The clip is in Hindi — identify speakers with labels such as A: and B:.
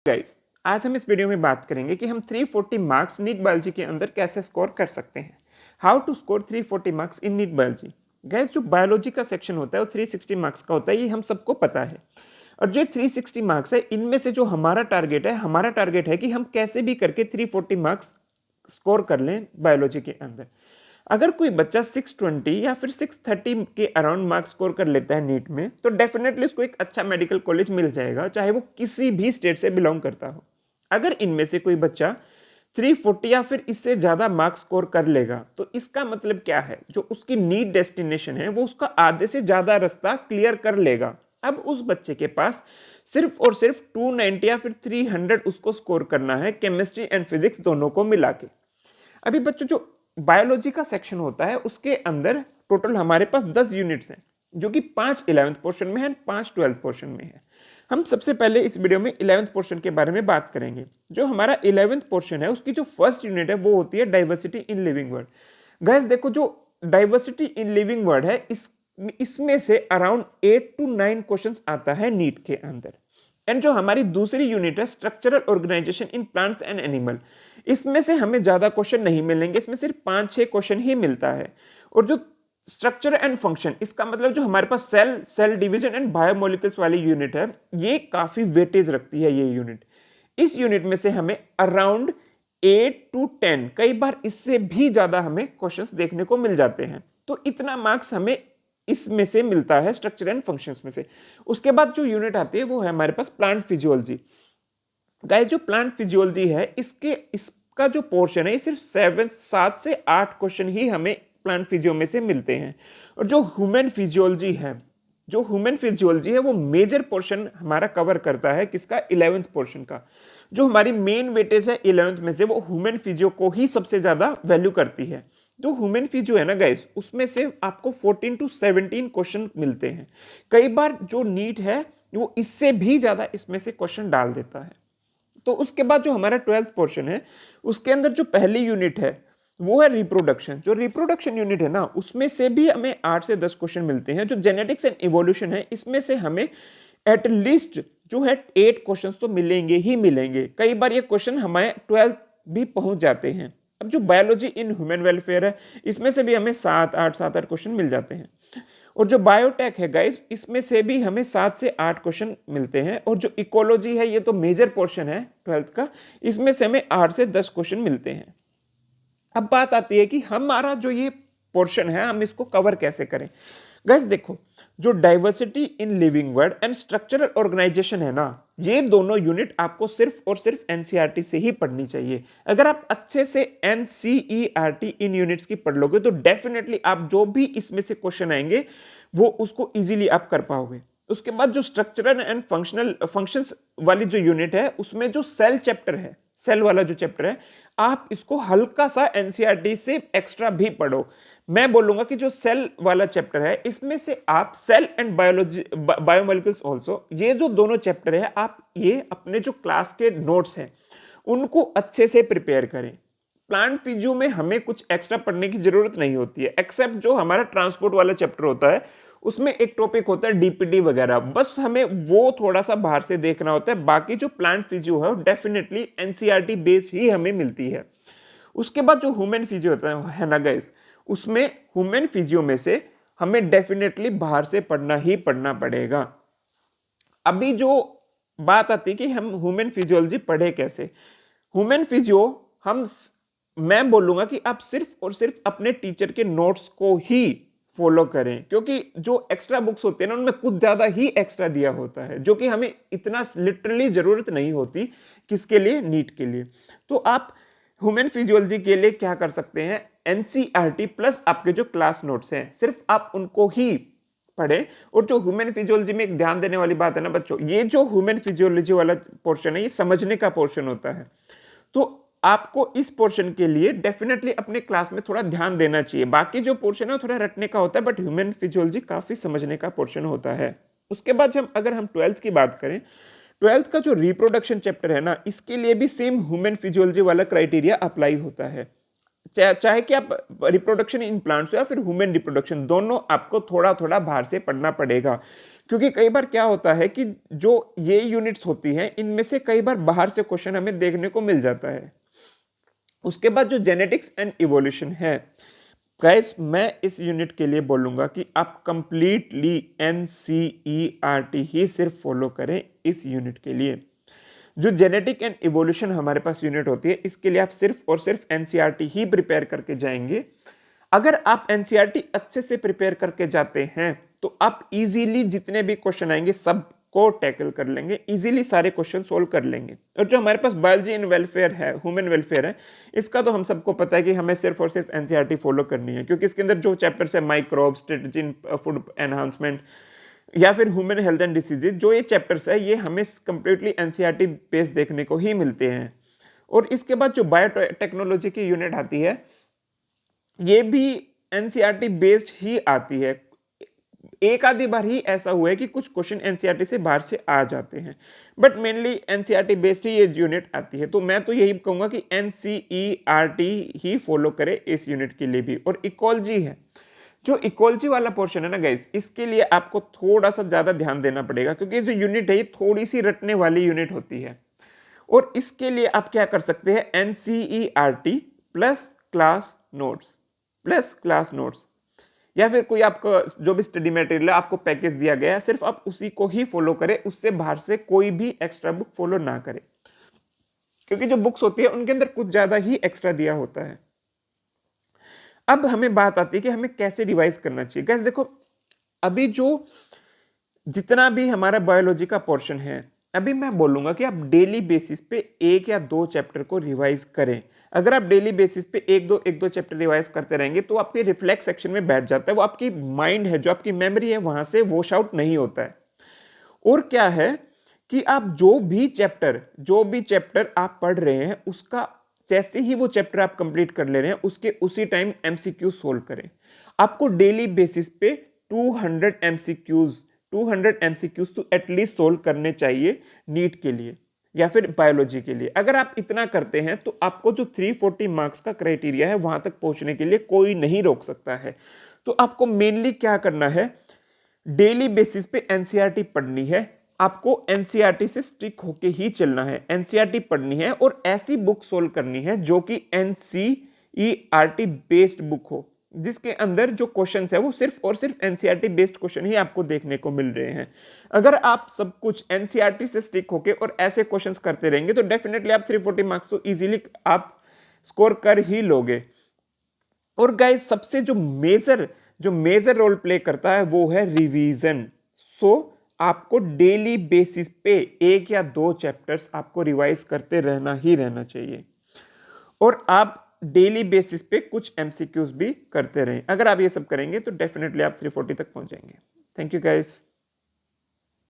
A: गाइस, आज हम इस वीडियो में बात करेंगे कि हम 340 मार्क्स नीट बायोलॉजी के अंदर कैसे स्कोर कर सकते हैं। How to score 340 marks in NEET biology. Guys, जो बायोलॉजी का सेक्शन होता है वो 360 मार्क्स का होता है, ये हम सबको पता है। और जो 360 मार्क्स है, इनमें से जो हमारा टारगेट है कि हम कैसे भी करके 340 मार्क्स स्कोर कर लें बायोलॉजी के अंदर। अगर कोई बच्चा 620 या फिर 630 के अराउंड मार्क्स स्कोर कर लेता है नीट में, तो डेफिनेटली उसको एक अच्छा मेडिकल कॉलेज मिल जाएगा, चाहे वो किसी भी स्टेट से बिलोंग करता हो। अगर इनमें से कोई बच्चा 340 या फिर इससे ज़्यादा मार्क्स स्कोर कर लेगा, तो इसका मतलब क्या है, जो उसकी नीट डेस्टिनेशन है वो उसका आधे से ज़्यादा रास्ता क्लियर कर लेगा। अब उस बच्चे के पास सिर्फ और सिर्फ 290 या फिर 300 उसको स्कोर करना है, केमिस्ट्री एंड फिजिक्स दोनों को मिला के। अभी बच्चों, जो बायोलॉजी का सेक्शन होता है उसके अंदर टोटल हमारे पास 10 यूनिट्स हैं, जो कि 5 11th पोर्शन में है, 5 12th पोर्शन में है। हम सबसे पहले इस वीडियो में 11th पोर्शन के बारे में बात करेंगे। जो हमारा 11th पोर्शन है उसकी जो फर्स्ट यूनिट है वो होती है diversity in living word. Guys देखो, जो डाइवर्सिटी इन लिविंग वर्ड है, इसमें से अराउंड 8 to 9 क्वेश्चंस आता है नीट के अंदर। एंड जो हमारी दूसरी यूनिट है structural organisation in plants and animal, इसमें से हमें ज्यादा क्वेश्चन नहीं मिलेंगे, इसमें सिर्फ 5-6 क्वेश्चन ही मिलता है। और जो स्ट्रक्चर एंड फंक्शन, इसका मतलब जो हमारे पास सेल डिवीजन एंड बायोमोलिकुल्स वाली यूनिट है, ये काफी वेटेज रखती है ये यूनिट। इस यूनिट में से हमें अराउंड 8 to 10, कई बार इससे भी ज्यादा हमें क्वेश्चंस देखने को मिल जाते हैं। तो इतना मार्क्स हमें इसमें से मिलता है स्ट्रक्चर एंड फंक्शंस में से। उसके बाद जो यूनिट आती है वो है हमारे पास प्लांट फिजियोलॉजी। गाइस, जो प्लांट फिजियोलॉजी है, इसका जो पोर्शन है, सिर्फ 7 से 8 क्वेश्चन ही हमें प्लांट फिजियो में से मिलते हैं। और जो ह्यूमन फिजियोलॉजी है वो मेजर पोर्शन हमारा कवर करता है, किसका? 11th पोर्शन का। जो हमारी मेन वेटेज है 11th में से, वो ह्यूमन फिजियो को ही सबसे ज्यादा वैल्यू करती है। जो ह्यूमन फिजियो है ना गाइस, उसमें से आपको 14 to 17 क्वेश्चन मिलते हैं। कई बार जो नीट है वो इससे भी ज्यादा इसमें से क्वेश्चन डाल देता है। तो उसके बाद जो हमारा 12th पोर्शन है, उसके अंदर जो पहली यूनिट है वो है रिप्रोडक्शन। जो रिप्रोडक्शन यूनिट है ना, उसमें से भी हमें 8 से 10 क्वेश्चन मिलते हैं। जो जेनेटिक्स एंड इवोल्यूशन है, इसमें से हमें एटलीस्ट जो है 8 क्वेश्चन तो मिलेंगे ही मिलेंगे। कई बार ये क्वेश्चन हमारे 12th भी पहुंच जाते हैं। अब जो बायोलॉजी इन ह्यूमन वेलफेयर है, इसमें से भी हमें 7-8 क्वेश्चन मिल जाते हैं। और जो बायोटेक है गाइस, इसमें से भी हमें 7 से 8 क्वेश्चन मिलते हैं। और जो इकोलॉजी है, ये तो मेजर पोर्शन है 12th का, इसमें से हमें 8 से 10 क्वेश्चन मिलते हैं। अब बात आती है कि हमारा जो ये पोर्शन है, हम इसको कवर कैसे करें। गाइस देखो, जो diversity in living world and structural organisation है ना, ये दोनों यूनिट आपको सिर्फ और सिर्फ एनसीईआरटी से ही पढ़नी चाहिए। अगर आप अच्छे से एनसीईआरटी इन यूनिट्स की पढ़ लोगे, तो डेफिनेटली आप जो भी इसमें से क्वेश्चन आएंगे वो उसको इजीली आप कर पाओगे। उसके बाद जो स्ट्रक्चरल एंड फंक्शंस वाली जो यूनिट है, उसमें जो सेल चैप्टर है, सेल वाला जो चैप्टर है, आप इसको हल्का सा एनसीईआरटी से एक्स्ट्रा भी पढ़ो। मैं बोलूंगा कि जो सेल वाला चैप्टर है, इसमें से आप सेल एंड बायोमोलिकुल्स ऑल्सो, ये जो दोनों चैप्टर है, आप ये अपने जो क्लास के नोट्स हैं उनको अच्छे से प्रिपेयर करें। प्लांट फिजियो में हमें कुछ एक्स्ट्रा पढ़ने की जरूरत नहीं होती है, एक्सेप्ट जो हमारा ट्रांसपोर्ट वाला चैप्टर होता है, उसमें एक टॉपिक होता है डीपीटी वगैरह, बस हमें वो थोड़ा सा बाहर से देखना होता है। बाकी जो प्लांट फिजियो है, डेफिनेटली एनसीईआरटी बेस ही हमें मिलती है। उसके बाद जो ह्यूमन फिजियो होता है ना गाइस, उसमें ह्यूमन फिजियो में से हमें डेफिनेटली बाहर से पढ़ना ही पढ़ना पड़ेगा। अभी जो बात आती है कि हम ह्यूमन फिजियोलॉजी पढ़े कैसे। ह्यूमन फिजियो मैं बोलूंगा कि आप सिर्फ और सिर्फ अपने टीचर के नोट्स को ही फॉलो करें, क्योंकि जो एक्स्ट्रा बुक्स होते हैं ना, उनमें कुछ ज्यादा ही एक्स्ट्रा दिया होता है, जो कि हमें इतना लिटरली जरूरत नहीं होती। किसके लिए? नीट के लिए। तो आप ह्यूमन फिजियोलॉजी के लिए क्या कर सकते हैं, एनसीईआरटी प्लस आपके जो क्लास नोट्स हैं, सिर्फ आप उनको ही पढ़े। और जो ह्यूमन फिजियोलॉजी में एक ध्यान देने वाली बात है ना बच्चों, ये जो ह्यूमन फिजियोलॉजी वाला पोर्शन है, ये समझने का पोर्शन होता है। तो आपको इस पोर्शन के लिए डेफिनेटली अपने क्लास में थोड़ा ध्यान देना चाहिए। बाकी जो पोर्शन है वो थोड़ा रटने का होता है, बट ह्यूमन फिजियोलॉजी काफी समझने का पोर्शन होता है। उसके बाद अगर हम 12th की बात करें, 12th का जो रिप्रोडक्शन चैप्टर है ना, इसके लिए भी सेम ह्यूमन फिजियोलॉजी वाला क्राइटेरिया अप्लाई होता है। चाहे कि आप रिप्रोडक्शन इन प्लांट्स या फिर ह्यूमन रिप्रोडक्शन, दोनों आपको थोड़ा थोड़ा बाहर से पढ़ना पड़ेगा। क्योंकि कई बार क्या होता है कि जो ये यूनिट्स होती हैं इनमें से कई बार बाहर से क्वेश्चन हमें देखने को मिल जाता है। उसके बाद जो जेनेटिक्स एंड इवोल्यूशन है गाइस, मैं इस यूनिट के लिए बोलूंगा कि आप कंप्लीटली एनसीईआरटी ही सिर्फ फॉलो करें इस यूनिट के लिए। जो जेनेटिक एंड इवोल्यूशन हमारे पास यूनिट होती है इसके लिए आप सिर्फ और सिर्फ एनसीईआरटी ही प्रिपेयर करके जाएंगे। अगर आप एनसीईआरटी अच्छे से प्रिपेयर करके जाते हैं तो आप इजीली जितने भी क्वेश्चन आएंगे सब को टैकल कर लेंगे, इजीली सारे क्वेश्चन सोल्व कर लेंगे। और जो हमारे पास बायोलॉजी इन वेलफेयर है, ह्यूमन वेलफेयर है, इसका तो हम सबको पता है कि हमें सिर्फ और सिर्फ एनसीईआरटी फॉलो करनी है, क्योंकि इसके अंदर जो चैप्टर्स है microbe, strategy in food enhancement या फिर ह्यूमन हेल्थ एंड डिसीजेज, जो ये चैप्टर्स है ये हमें कंप्लीटली एनसीईआरटी बेस्ड देखने को ही मिलते हैं। और इसके बाद जो बायोटेक्नोलॉजी की यूनिट आती है ये भी एनसीईआरटी बेस्ड ही आती है। एक आधी बार ही ऐसा हुआ है कि कुछ क्वेश्चन एनसीईआरटी से बाहर से आ जाते हैं, बट मेनली एनसीईआरटी बेस्ड ही ये यूनिट आती है। तो मैं तो यही कहूंगा कि एनसीईआरटी ही फॉलो करे इस यूनिट के लिए भी। और इकोलॉजी है, जो इकोलॉजी वाला पोर्शन है ना गाइस, इसके लिए आपको थोड़ा सा ज्यादा ध्यान देना पड़ेगा, क्योंकि जो यूनिट है ये थोड़ी सी रटने वाली यूनिट होती है। और इसके लिए आप क्या कर सकते हैं, एनसीईआरटी प्लस क्लास नोट्स, या फिर कोई आपका जो भी स्टडी मटेरियल है आपको पैकेज दिया गया है सिर्फ आप उसी को ही फॉलो करें, उससे बाहर से कोई भी एक्स्ट्रा बुक फॉलो ना करें, क्योंकि जो बुक्स होती है उनके अंदर कुछ ज्यादा ही एक्स्ट्रा दिया होता है। अब हमें बात आती है कि हमें कैसे रिवाइज करना चाहिए। गाइस देखो, अभी जो जितना भी हमारा बायोलॉजी का पोर्शन है, अभी मैं बोलूंगा कि आप डेली बेसिस पे 1 या 2 चैप्टर को रिवाइज करें। अगर आप डेली बेसिस पे एक दो चैप्टर रिवाइज करते रहेंगे तो आपके रिफ्लेक्स सेक्शन में बैठ जाता है, वो आपकी माइंड है, जो आपकी मेमोरी है, वहां से वॉश आउट नहीं होता है। और क्या है कि आप जो भी चैप्टर आप पढ़ रहे हैं उसका जैसे ही वो चैप्टर आप कंप्लीट कर ले रहे हैं उसके उसी टाइम एमसीक्यू सोल्व करें। आपको डेली बेसिस पे 200 एमसीक्यूज तो एटलीस्ट सोल्व करने चाहिए नीट के लिए या फिर बायोलॉजी के लिए। अगर आप इतना करते हैं तो आपको जो 340 मार्क्स का क्राइटेरिया है वहां तक पहुंचने के लिए कोई नहीं रोक सकता है। तो आपको मेनली क्या करना है, डेली बेसिस पे एनसीईआरटी पढ़नी है, आपको एनसीईआरटी से स्टिक होके ही चलना है, एनसीईआरटी पढ़नी है और ऐसी बुक सोल्व करनी है जो कि एनसीईआरटी बेस्ड बुक हो, जिसके अंदर जो क्वेश्चंस है वो सिर्फ और सिर्फ एनसीईआरटी बेस्ड क्वेश्चन ही आपको देखने को मिल रहे हैं। अगर आप सब कुछ एनसीईआरटी से स्टिक होके और ऐसे क्वेश्चंस करते रहेंगे तो डेफिनेटली आप 340 मार्क्स तो इजीली आप स्कोर कर ही लोगे। और गाइस सबसे जो मेजर रोल प्ले करता है वो है रिवीजन। सो आपको डेली बेसिस पे 1 या 2 चैप्टर्स आपको रिवाइज करते रहना चाहिए और आप डेली बेसिस पे कुछ एमसीक्यूज भी करते रहें। अगर आप ये सब करेंगे तो डेफिनेटली आप 340 तक पहुंच जाएंगे। Thank you guys.